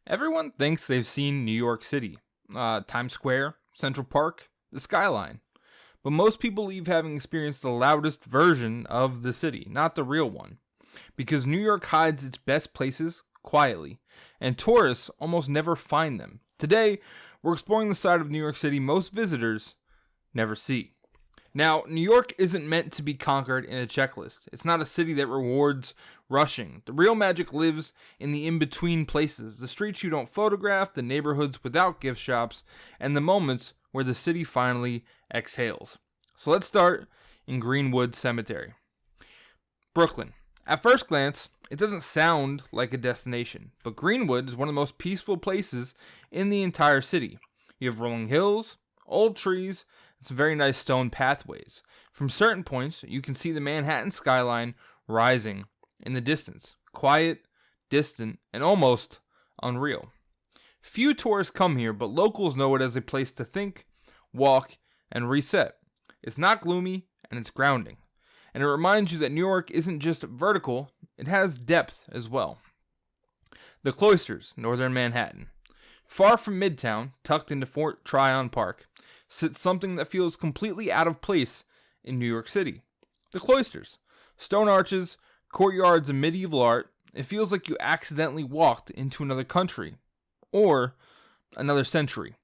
Everyone thinks they've seen New York City, Times Square, Central Park, the skyline. But most people leave having experienced the loudest version of the city, not the real one. Because New York hides its best places quietly, and tourists almost never find them. Today, we're exploring the side of New York City most visitors never see. Now, New York isn't meant to be conquered in a checklist. It's not a city that rewards rushing. The real magic lives in the in-between places, the streets you don't photograph, the neighborhoods without gift shops, and the moments where the city finally exhales. So let's start in Greenwood Cemetery. Brooklyn. At first glance, it doesn't sound like a destination, but Greenwood is one of the most peaceful places in the entire city. You have rolling hills, old trees, and some very nice stone pathways. From certain points, you can see the Manhattan skyline rising in the distance. Quiet, distant, and almost unreal. Few tourists come here, but locals know it as a place to think, walk, and reset. It's not gloomy, and it's grounding. And it reminds you that New York isn't just vertical, it has depth as well. The Cloisters, northern Manhattan. Far from Midtown, tucked into Fort Tryon Park, sits something that feels completely out of place in New York City. The Cloisters. Stone arches, courtyards, and medieval art. It feels like you accidentally walked into another country. Or another century.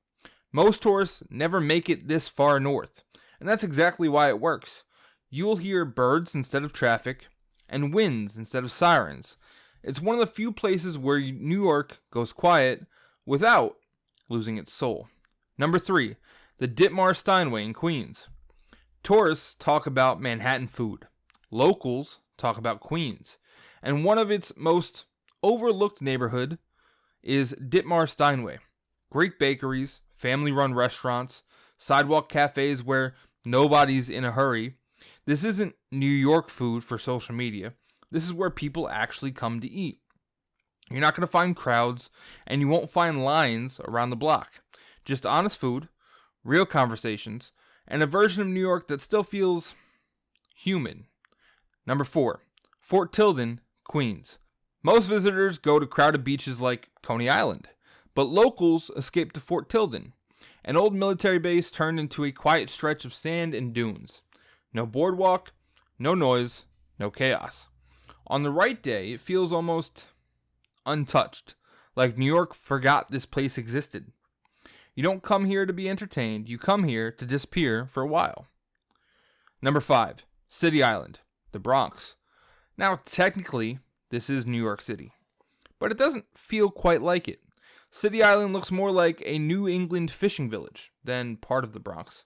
Most tourists never make it this far north. And that's exactly why it works. You'll hear birds instead of traffic, and winds instead of sirens. It's one of the few places where New York goes quiet without losing its soul. Number 3, the Ditmar Steinway in Queens. Tourists talk about Manhattan food. Locals talk about Queens. And one of its most overlooked neighborhood is Ditmar Steinway. Greek bakeries, family-run restaurants, sidewalk cafes where nobody's in a hurry. This isn't New York food for social media. This is where people actually come to eat. You're not going to find crowds, and you won't find lines around the block. Just honest food, real conversations, and a version of New York that still feels human. Number 4, Fort Tilden, Queens. Most visitors go to crowded beaches like Coney Island, but locals escape to Fort Tilden, an old military base turned into a quiet stretch of sand and dunes. No boardwalk, no noise, no chaos. On the right day, it feels almost untouched, like New York forgot this place existed. You don't come here to be entertained, you come here to disappear for a while. Number 5, City Island, the Bronx. Now, technically, this is New York City, but it doesn't feel quite like it. City Island looks more like a New England fishing village than part of the Bronx.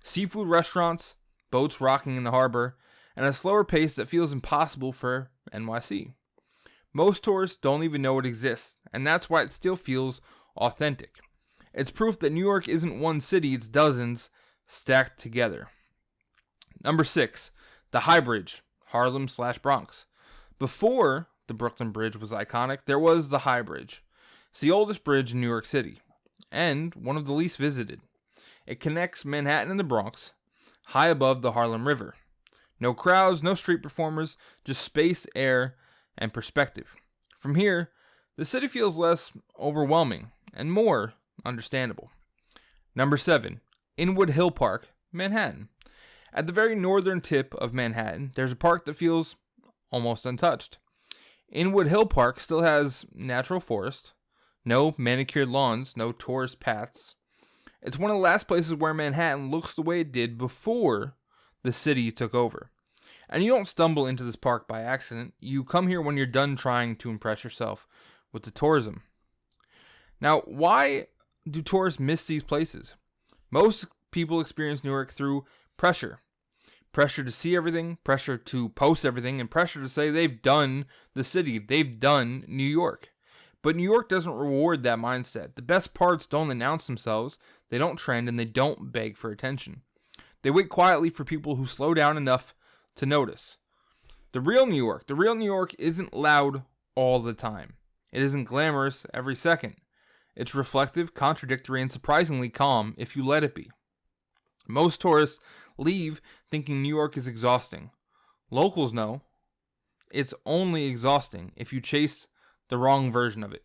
Seafood restaurants, boats rocking in the harbor, and a slower pace that feels impossible for NYC. Most tourists don't even know it exists, and that's why it still feels authentic. It's proof that New York isn't one city, it's dozens stacked together. Number 6, the High Bridge, Harlem/Bronx. Before the Brooklyn Bridge was iconic, there was the High Bridge. It's the oldest bridge in New York City, and one of the least visited. It connects Manhattan and the Bronx, high above the Harlem River. No crowds, no street performers, just space, air, and perspective. From here, the city feels less overwhelming and more understandable. Number 7, Inwood Hill Park, Manhattan. At the very northern tip of Manhattan, there's a park that feels almost untouched. Inwood Hill Park still has natural forest, no manicured lawns, no tourist paths. It's one of the last places where Manhattan looks the way it did before the city took over. And you don't stumble into this park by accident. You come here when you're done trying to impress yourself with the tourism. Now, why do tourists miss these places? Most people experience New York through pressure. Pressure to see everything, pressure to post everything, and pressure to say they've done the city, they've done New York. But New York doesn't reward that mindset. The best parts don't announce themselves, they don't trend, and they don't beg for attention. They wait quietly for people who slow down enough to notice. The real New York isn't loud all the time. It isn't glamorous every second. It's reflective, contradictory, and surprisingly calm if you let it be. Most tourists leave thinking New York is exhausting. Locals know it's only exhausting if you chase the wrong version of it.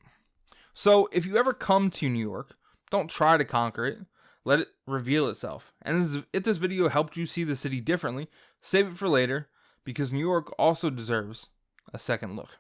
So if you ever come to New York, don't try to conquer it. Let it reveal itself. And if this video helped you see the city differently, save it for later, because New York also deserves a second look.